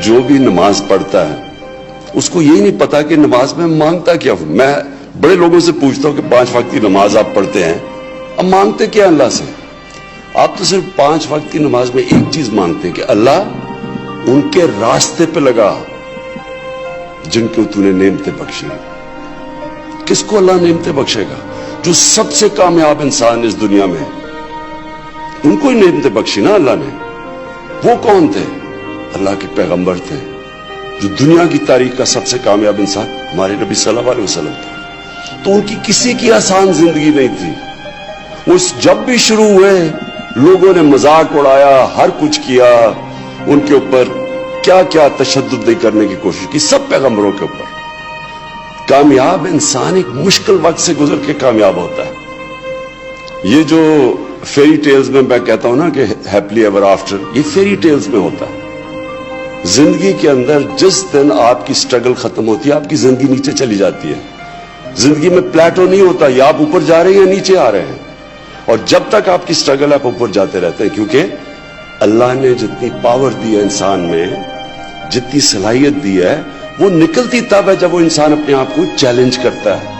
جو بھی نماز پڑھتا ہے اس کو یہی نہیں پتا کہ نماز میں مانگتا کیا. میں بڑے لوگوں سے پوچھتا ہوں کہ 5 وقت کی نماز آپ پڑھتے ہیں, اب مانگتے کیا اللہ سے؟ آپ تو صرف 5 وقت کی نماز میں ایک چیز مانگتے ہیں کہ اللہ ان کے راستے پہ لگا جن کو تو نے نعمتیں بخشی. کس کو اللہ نعمتیں بخشے گا؟ جو سب سے کامیاب انسان اس دنیا میں, ان کو ہی نعمتیں بخشی نا اللہ نے. وہ کون تھے؟ اللہ کے پیغمبر تھے. جو دنیا کی تاریخ کا سب سے کامیاب انسان ہمارے نبی صلی اللہ علیہ وسلم تھے. تو ان کی کسی کی آسان زندگی نہیں تھی. وہ جب بھی شروع ہوئے لوگوں نے مذاق اڑایا, ہر کچھ کیا, ان کے اوپر کیا کیا تشدد نہیں کرنے کی کوشش کی, سب پیغمبروں کے اوپر. کامیاب انسان ایک مشکل وقت سے گزر کے کامیاب ہوتا ہے. یہ جو فیری ٹیلز میں کہتا ہوں نا کہ ہیپلی ایور آفٹر, یہ فیری ٹیلز میں ہوتا ہے. زندگی کے اندر جس دن آپ کی سٹرگل ختم ہوتی ہے آپ کی زندگی نیچے چلی جاتی ہے. زندگی میں پلیٹو نہیں ہوتا, یا آپ اوپر جا رہے ہیں یا نیچے آ رہے ہیں. اور جب تک آپ کی سٹرگل ہے آپ اوپر جاتے رہتے ہیں, کیونکہ اللہ نے جتنی پاور دی ہے انسان میں, جتنی صلاحیت دی ہے, وہ نکلتی تب ہے جب وہ انسان اپنے آپ کو چیلنج کرتا ہے,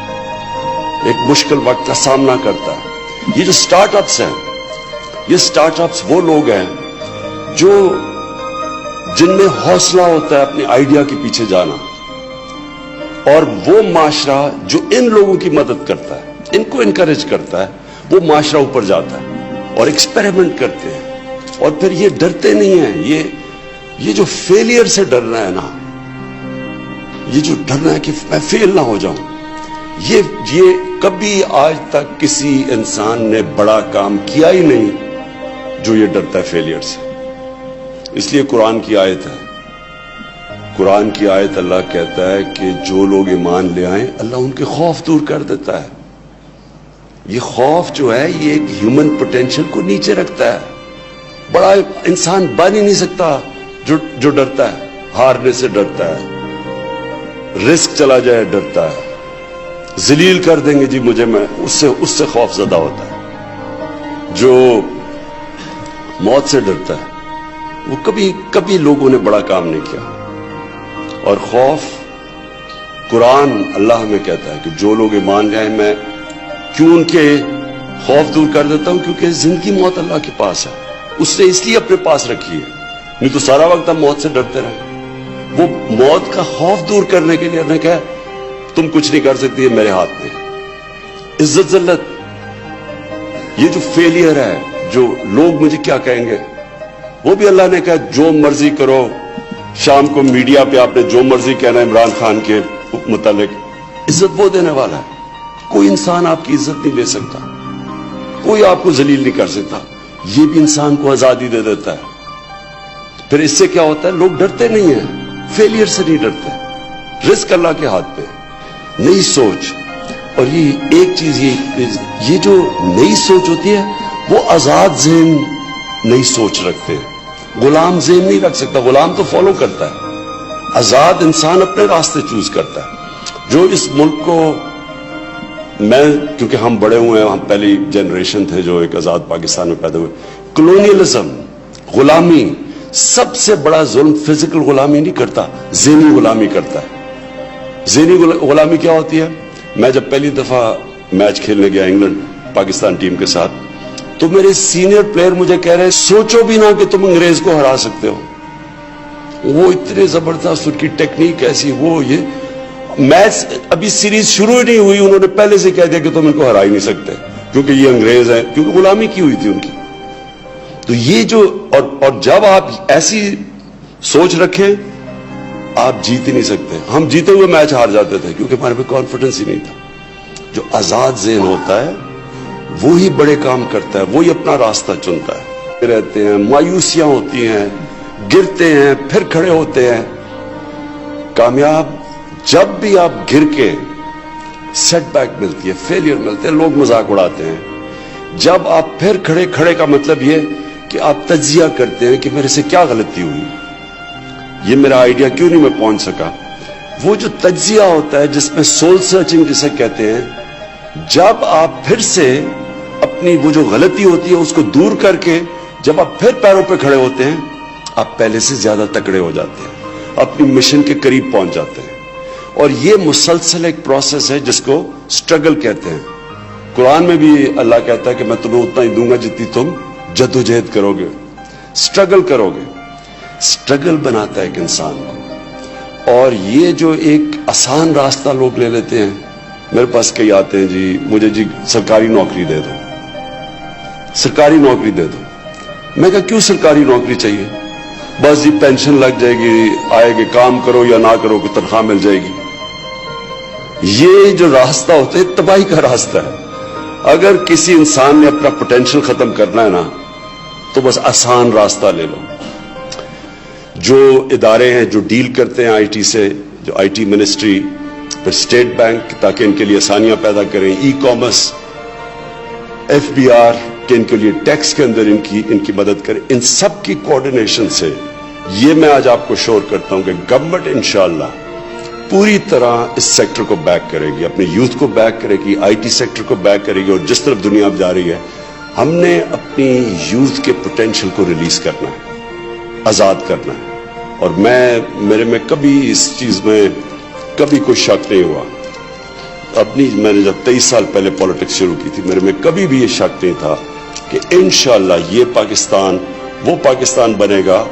ایک مشکل وقت کا سامنا کرتا ہے. یہ جو سٹارٹ اپس ہیں, یہ سٹارٹ اپس وہ لوگ ہیں جن میں حوصلہ ہوتا ہے اپنے آئیڈیا کے پیچھے جانا, اور وہ معاشرہ جو ان لوگوں کی مدد کرتا ہے, ان کو انکریج کرتا ہے, وہ معاشرہ اوپر جاتا ہے اور ایکسپیریمنٹ کرتے ہیں. اور پھر یہ ڈرتے نہیں ہیں. یہ جو فیلئر سے ڈرنا ہے نا, یہ جو ڈرنا ہے کہ میں فیل نہ ہو جاؤں, یہ کبھی آج تک کسی انسان نے بڑا کام کیا ہی نہیں جو یہ ڈرتا ہے فیلئر سے. اس لیے قرآن کی آیت ہے, قرآن کی آیت اللہ کہتا ہے کہ جو لوگ ایمان لے آئیں اللہ ان کے خوف دور کر دیتا ہے. یہ خوف جو ہے یہ ایک ہیومن پوٹینشل کو نیچے رکھتا ہے. بڑا انسان بن ہی نہیں سکتا جو ڈرتا ہے, ہارنے سے ڈرتا ہے, رسک چلا جائے ڈرتا ہے, ذلیل کر دیں گے جی مجھے, میں اس سے خوف زدہ ہوتا ہے. جو موت سے ڈرتا ہے وہ کبھی لوگوں نے بڑا کام نہیں کیا. اور خوف, قرآن اللہ ہمیں کہتا ہے کہ جو لوگ ایمان لے آئے میں کیوں ان کے خوف دور کر دیتا ہوں, کیونکہ زندگی موت اللہ کے پاس ہے, اس نے اس لیے اپنے پاس رکھی ہے, نہیں تو سارا وقت ہم موت سے ڈرتے رہے. وہ موت کا خوف دور کرنے کے لیے نے کہا تم کچھ نہیں کر سکتی, ہے میرے ہاتھ میں. عزت ذلت, یہ جو فیلئر ہے, جو لوگ مجھے کیا کہیں گے, وہ بھی اللہ نے کہا جو مرضی کرو. شام کو میڈیا پہ آپ نے جو مرضی کہنا ہے عمران خان کے متعلق, عزت وہ دینے والا ہے. کوئی انسان آپ کی عزت نہیں لے سکتا, کوئی آپ کو ذلیل نہیں کر سکتا. یہ بھی انسان کو آزادی دے دیتا ہے. پھر اس سے کیا ہوتا ہے, لوگ ڈرتے نہیں ہیں, فیلئر سے نہیں ڈرتے. رزق اللہ کے ہاتھ پہ, نئی سوچ. اور یہ ایک چیز, یہ جو نئی سوچ ہوتی ہے وہ آزاد ذہن نئی سوچ رکھتے ہیں. غلام ذہن نہیں رکھ سکتا, غلام تو فالو کرتا ہے. آزاد انسان اپنے راستے چوز کرتا ہے. جو اس ملک کو, میں کیونکہ ہم بڑے ہوئے ہیں, ہم پہلی جنریشن تھے جو ایک آزاد پاکستان میں پیدا ہوئے. کلونیلزم, غلامی, سب سے بڑا ظلم فزیکل غلامی نہیں کرتا, ذہنی غلامی کرتا ہے. ذہنی غلامی کیا ہوتی ہے؟ میں جب پہلی دفعہ میچ کھیلنے گیا انگلینڈ پاکستان ٹیم کے ساتھ, تو میرے سینئر پلیئر مجھے کہہ رہے سوچو بھی نہ کہ تم انگریز کو ہرا سکتے ہو. وہ اتنے زبردست, ان کی ٹیکنیک ایسی, وہ یہ میچ ابھی سیریز شروع ہی نہیں ہوئی, انہوں نے پہلے سے کہہ دیا کہ تم ان کو ہرا ہی نہیں سکتے کیونکہ یہ انگریز ہیں, کیونکہ غلامی کی ہوئی تھی ان کی. تو یہ جو, اور جب آپ ایسی سوچ رکھیں آپ جیت ہی نہیں سکتے. ہم جیتے ہوئے میچ ہار جاتے تھے کیونکہ ہمارے پہ کانفیڈنس ہی نہیں تھا. جو آزاد ذہن ہوتا ہے وہی بڑے کام کرتا ہے, وہی اپنا راستہ چنتا ہے. رہتے ہیں, مایوسیاں ہوتی ہیں, گرتے ہیں, پھر کھڑے ہوتے ہیں. کامیاب جب بھی آپ گر کے, سیٹ بیک ملتی ہے, فیلئر ملتے ہیں, لوگ مذاق اڑاتے ہیں. جب آپ پھر کھڑے کا مطلب یہ کہ آپ تجزیہ کرتے ہیں کہ میرے سے کیا غلطی ہوئی, یہ میرا آئیڈیا کیوں نہیں میں پہنچ سکا. وہ جو تجزیہ ہوتا ہے جس میں سول سرچنگ جسے کہتے ہیں, جب آپ پھر سے اپنی وہ جو غلطی ہوتی ہے اس کو دور کر کے جب آپ پھر پیروں پہ کھڑے ہوتے ہیں آپ پہلے سے زیادہ تکڑے ہو جاتے ہیں. اپنی مشن کے قریب پہنچ جاتے ہیں. اور یہ مسلسل ایک پروسیس ہے جس کو سٹرگل کہتے ہیں. قرآن میں بھی اللہ کہتا ہے کہ میں تمہیں اتنا ہی دوں گا جتنی تم جدوجہد کرو گے, سٹرگل کرو گے. سٹرگل بناتا ہے ایک انسان کو. اور یہ جو ایک آسان راستہ لوگ لے لیتے ہیں, میرے پاس کئی آتے ہیں جی مجھے جی سرکاری نوکری دے دو, سرکاری نوکری دے دو. میں کہا کیوں سرکاری نوکری چاہیے؟ بس جی پینشن لگ جائے گی, آئے گی, کام کرو یا نہ کرو کوئی تنخواہ مل جائے گی. یہ جو راستہ ہوتا ہے تباہی کا راستہ ہے. اگر کسی انسان نے اپنا پوٹینشل ختم کرنا ہے نا تو بس آسان راستہ لے لو. جو ادارے ہیں جو ڈیل کرتے ہیں آئی ٹی سے, جو آئی ٹی منسٹری, پھر اسٹیٹ بینک تاکہ ان کے لیے آسانیاں پیدا کریں, e commerce, F B R کہ ان کے لیے ٹیکس کے اندر ان کی مدد کریں, ان سب کی کوآرڈینیشن سے یہ میں آج آپ کو شور کرتا ہوں کہ گورنمنٹ انشاءاللہ پوری طرح اس سیکٹر کو بیک کرے گی, اپنے یوتھ کو بیک کرے گی, آئی ٹی سیکٹر کو بیک کرے گی. اور جس طرف دنیا اب جا رہی ہے, ہم نے اپنی یوتھ کے پوٹینشل کو ریلیز کرنا ہے, آزاد کرنا ہے. اور میرے میں کبھی اس چیز میں کبھی کوئی شک نہیں ہوا. میں نے جب 23 سال پہلے پالیٹکس شروع کی تھی, میرے میں کبھی بھی یہ شک نہیں تھا کہ انشاءاللہ یہ پاکستان وہ پاکستان بنے گا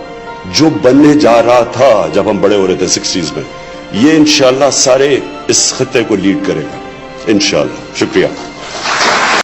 جو بننے جا رہا تھا جب ہم بڑے ہو رہے تھے 60s میں. یہ انشاءاللہ سارے اس خطے کو لیڈ کرے گا انشاءاللہ. شکریہ.